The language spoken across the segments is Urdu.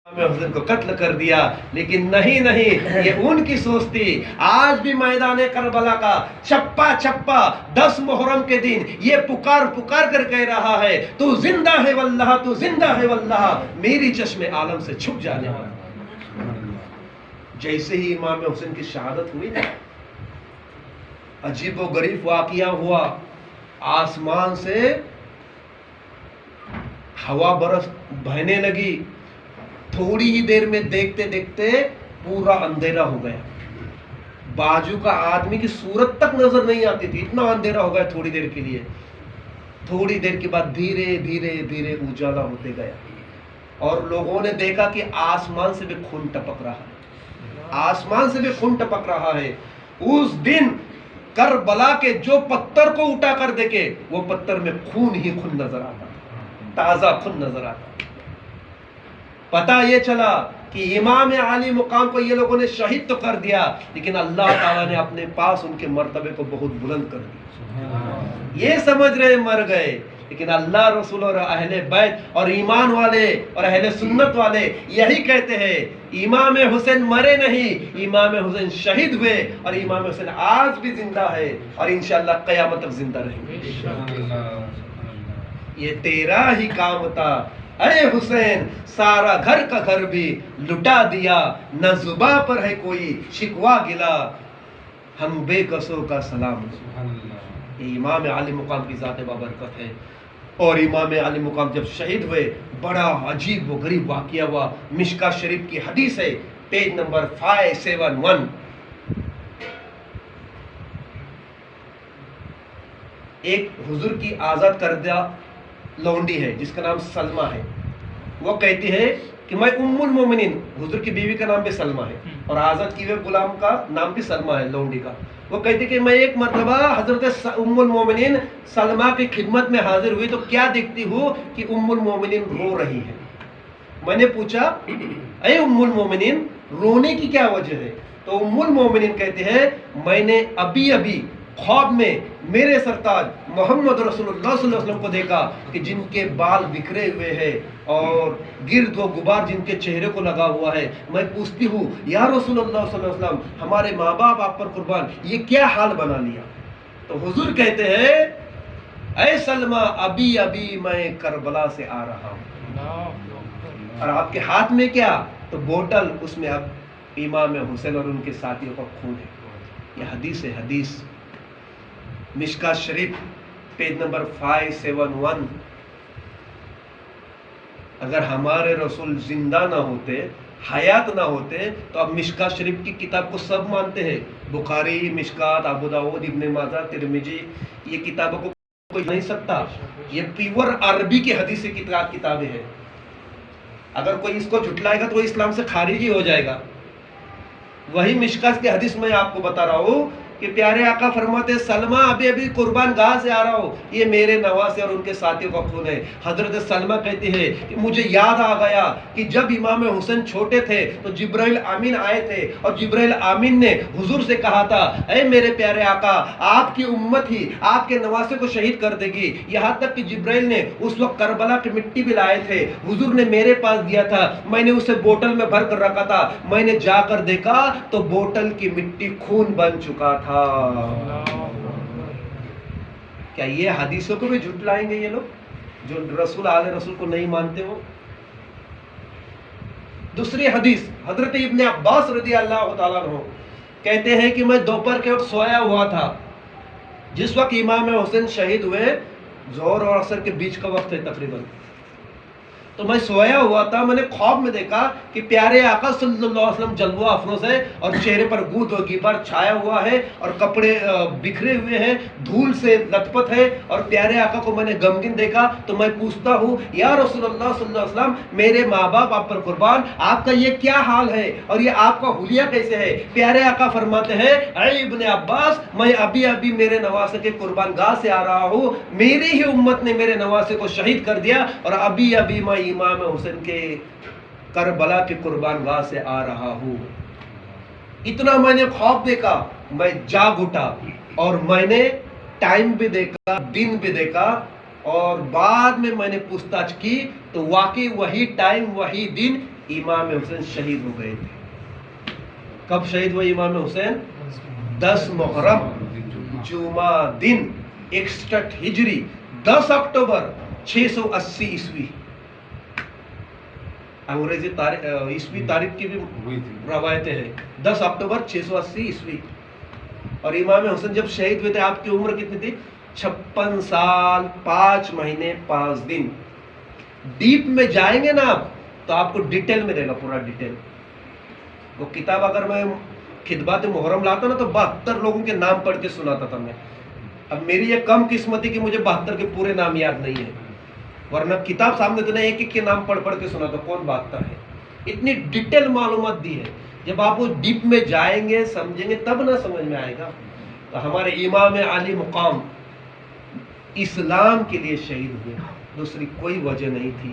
حسن کو قتل کر دیا، لیکن نہیں یہ ان کی سوچ تھی۔ آج بھی میدان کربلا کا چپا چپا 10 محرم کے دن یہ پکار کر کہہ رہا ہے، تو زندہ ہے واللہ، تو زندہ ہے واللہ، میری چشم عالم سے چھپ جانے والا۔ جیسے ہی امام حسین کی شہادت ہوئی نا، عجیب و غریب واقعہ ہوا۔ آسمان سے ہوا برس بہنے لگی، تھوڑی ہی دیر میں دیکھتے دیکھتے پورا اندھیرا ہو گیا، بازو کا آدمی کی صورت تک نظر نہیں آتی تھی، اتنا اندھیرا ہو گیا تھوڑی دیر کے لیے۔ تھوڑی دیر کے بعد دھیرے دھیرے اجالا ہوتے گیا، اور لوگوں نے دیکھا کہ آسمان سے بھی خون ٹپک رہا ہے، آسمان سے بھی خون ٹپک رہا ہے۔ اس دن کربلا کے جو پتھر کو اٹھا کر دیکھے، وہ پتھر میں خون ہی خون نظر آتا، تازہ خون نظر آتا۔ پتہ یہ چلا کہ امام عالی مقام کو یہ لوگوں نے شہید تو کر دیا، لیکن اللہ تعالیٰ نے اپنے پاس ان کے مرتبے کو بہت بلند کر دیا۔ یہ سمجھ رہے مر گئے، لیکن اللہ رسول اور اہل بیت اور ایمان والے اور اہل سنت والے یہی کہتے ہیں، امام حسین مرے نہیں، امام حسین شہید ہوئے، اور امام حسین آج بھی زندہ ہے، اور انشاءاللہ قیامت تک زندہ رہیں گے۔ یہ تیرا ہی کام تھا اے حسین، سارا گھر کا گھر بھی لٹا دیا، نہ زباں پر ہے کوئی شکوا گلا، ہم بے کسوں کا سلام۔ یہ امام عالی مقام کی ذات بابرکت ہے۔ اور امام عالی مقام جب شہید ہوئے، بڑا عجیب و غریب واقعہ ہوا۔ مشکاۃ شریف کی حدیث ہے، پیج نمبر 571۔ ایک حضور کی آزاد کردہ لونڈی ہے جس کا نام سلمہ ہے، وہ کہتی ہے کہ میں ام المومنین، حضور کی بیوی کا نام بھی سلمہ ہے اور آزاد کیے ہوئے غلام کا نام بھی سلمہ ہے لونڈی کا۔ وہ کہتی کہ میں ایک مرتبہ حضرت ام المومنین سلمہ کی خدمت میں حاضر ہوئی تو کیا دیکھتی ہوں کہ ام المومنین رو رہی ہے۔ میں نے پوچھا اے ام المومنین، رونے کی کیا وجہ ہے؟ تو ام المومنین کہتے ہیں میں نے ابھی خواب میں میرے سرتاج محمد رسول اللہ صلی اللہ علیہ وسلم کو دیکھا کہ جن کے بال بکھرے ہوئے ہیں اور گرد و غبار جن کے چہرے کو لگا ہوا ہے۔ میں پوچھتی ہوں یا رسول اللہ صلی اللہ علیہ وسلم، ہمارے ماں باپ آپ پر قربان، یہ کیا حال بنا لیا؟ تو حضور کہتے ہیں اے سلمہ، ابھی میں کربلا سے آ رہا ہوں، اور آپ کے ہاتھ میں کیا؟ تو بوٹل، اس میں اب امام حسین اور ان کے ساتھیوں کا خون ہے۔ یہ حدیث ہے، حدیث مشکاۃ شریف پیج نمبر 571۔ اگر ہمارے رسول زندہ نہ ہوتے، حیات نہ ہوتے، تو اب مشکاۃ شریف کی کتاب کو سب مانتے ہیں، بخاری، مشکاۃ، ابو داؤد، ابن ماجہ، ترمذی، یہ کتابوں کو کوئی نہیں سکتا۔ یہ پیور عربی کی حدیث کی کتابیں ہیں، اگر کوئی اس کو جھٹلائے گا تو وہ اسلام سے خارج ہی ہو جائے گا۔ وہی مشکاۃ کی حدیث میں آپ کو بتا رہا ہوں کہ پیارے آقا فرماتے سلمہ ابھی قربان گاہ سے آ رہا ہوں، یہ میرے نواسے اور ان کے ساتھیوں کا خون ہے۔ حضرت سلمہ کہتی ہے کہ مجھے یاد آ گیا کہ جب امام حسین چھوٹے تھے تو جبرائیل امین آئے تھے، اور جبرائیل امین نے حضور سے کہا تھا اے میرے پیارے آقا، آپ کی امت ہی آپ کے نواسے کو شہید کر دے گی۔ یہاں تک کہ جبرائیل نے اس وقت کربلا کی مٹی بھی لائے تھے، حضور نے میرے پاس دیا تھا، میں نے اسے بوٹل میں بھر کر رکھا تھا، میں نے جا کر دیکھا تو بوٹل کی مٹی خون بن چکا تھا۔ کیا یہ حدیثوں کو بھی جھٹلائیں گے یہ لوگ جو رسول آل رسول کو نہیں مانتے ہو؟ دوسری حدیث حضرت ابن عباس رضی اللہ تعالیٰ عنہ کہتے ہیں کہ میں دوپہر کے وقت سویا ہوا تھا، جس وقت امام حسین شہید ہوئے، ظہر اور عصر کے بیچ کا وقت ہے تقریباً، تو میں سویا ہوا تھا، میں نے خواب میں دیکھا کہ پیارے آقا صلی اللہ علیہ وسلم جلوہ افروز ہے اور چہرے پر گود و غبار چھایا ہوا ہے اور کپڑے بکھرے ہوئے ہیں، دھول سے لت پت ہے، اور پیارے آقا کو میں نے غمگین دیکھا۔ تو میں پوچھتا ہوں یا رسول اللہ صلی اللہ علیہ وسلم، میرے ماں باپ آپ پر قربان، آپ کا یہ کیا حال ہے اور یہ آپ کا حلیہ کیسے ہے؟ پیارے آقا فرماتے ہیں اے ابن عباس، میں ابھی میرے نواسے کے قربان گاہ سے آ رہا ہوں، میری ہی امت نے میرے نواسے کو شہید کر دیا، اور ابھی میں امام حسین کے کربلا کے قربان گاہ سے آ رہا ہوں۔ اتنا میں نے خواب دیکھا، میں جاگ اٹھا اور میں نے ٹائم بھی دیکھا، دن بھی دیکھا، اور بعد میں نے پوچھ تاچھ کی تو واقعی وہی ٹائم وہی دن امام حسین شہید ہو گئے تھے. کب شہید ہوئے امام حسین؟ 10 محرم جمعہ دن 61 ہجری 10 اکتوبر 680 عیسوی. انگریزی عیسوی تاریخ کی بھی روایتیں ہیں. 10 اکتوبر 680 عیسوی. اور امام حسین جب شہید ہوئے تھے آپ کی عمر کتنی تھی؟ 56 سال 5 مہینے 5 دن. ڈیپ میں جائیں گے نا آپ تو آپ کو ڈیٹیل میں دے گا، پورا ڈیٹیل. وہ کتاب اگر میں خطبات محرم لاتا نا تو 72 لوگوں کے نام پڑھ کے سناتا تھا میں. اب میری یہ کم قسمتی کہ مجھے 72 کے پورے نام یاد نہیں ہے، ورنہ کتاب سامنے تو نہیں ایک کے نام پڑھ پڑھ کے سناتا کون 72 ہے. اتنی ڈیٹیل معلومات دی ہے. جب آپ وہ ڈیپ میں جائیں گے سمجھیں گے تب نہ سمجھ میں آئے گا. تو ہمارے امام علی مقام اسلام کے لیے شہید ہوئے، دوسری کوئی وجہ نہیں تھی.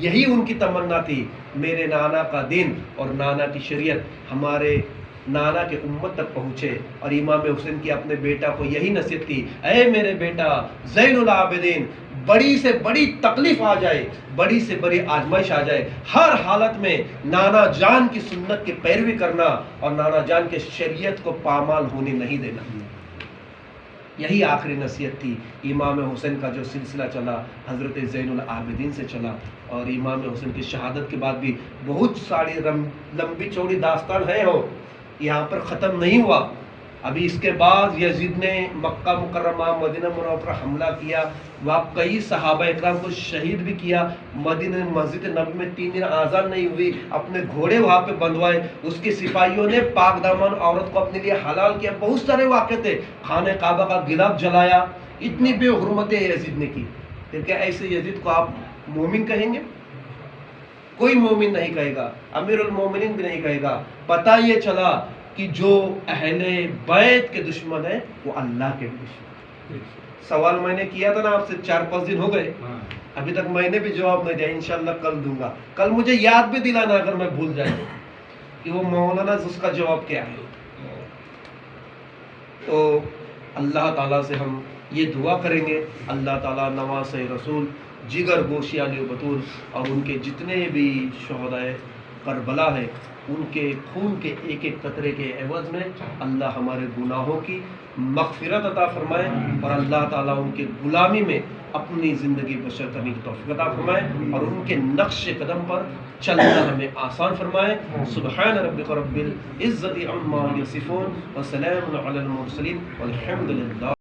یہی ان کی تمنا تھی، میرے نانا کا دین اور نانا کی شریعت ہمارے نانا کے امت تک پہنچے. اور امام حسین کی اپنے بیٹا کو یہی نصیحت تھی، اے میرے بیٹا زین العابدین، بڑی سے بڑی تکلیف آ جائے، بڑی سے بڑی آزمائش آ جائے، ہر حالت میں نانا جان کی سنت کی پیروی کرنا اور نانا جان کے شریعت کو پامال ہونے نہیں دینا. یہی آخری نصیحت تھی. امام حسین کا جو سلسلہ چلا حضرت زین العابدین سے چلا، اور امام حسین کی شہادت کے بعد بھی بہت ساری لمبی چوڑی داستان ہے، ہو یہاں پر ختم نہیں ہوا. ابھی اس کے بعد یزید نے مکہ مکرمہ مدینہ منورہ پر حملہ کیا، وہاں کئی صحابہ اکرام کو شہید بھی کیا. مدینہ مسجد نبی میں 3 دن آزان نہیں ہوئی، اپنے گھوڑے وہاں پہ بندھوائے. اس کے سپاہیوں نے پاک دامن عورت کو اپنے لیے حلال کیا. بہت سارے واقعے تھے. خانہ کعبہ کا گلاف جلایا. اتنی بے حرمتیں یزید نے کی. پھر کیا ایسے یزید کو آپ مومن کہیں گے؟ کوئی مومن نہیں کہے گا، امیر المومنین بھی نہیں کہے گا. پتہ یہ چلا کہ جو اہل بیت کے دشمن ہیں وہ اللہ کے بھی دشمن. سوال میں نے کیا تھا نا آپ سے، 4-5 دن ہو گئے، ابھی تک میں نے بھی جواب نہیں دیا. انشاءاللہ کل دوں گا. کل مجھے یاد بھی دلانا اگر میں بھول جائے کہ وہ مولانا اس کا جواب کیا ہے. تو اللہ تعالیٰ سے ہم یہ دعا کریں گے، اللہ تعالیٰ نواز رسول جگر گوشی علی بطول اور ان کے جتنے بھی شہدائے کربلا ہے ان کے خون کے ایک ایک قطرے کے عوض میں اللہ ہمارے گناہوں کی مغفرت عطا فرمائے، اور اللہ تعالیٰ ان کے غلامی میں اپنی زندگی بسر کرنے کی توفیق عطا فرمائے، اور ان کے نقش قدم پر چلنا ہمیں آسان فرمائے. سبحان ربک رب العزت عما یصفون وسلام علی المرسلین والحمد للہ.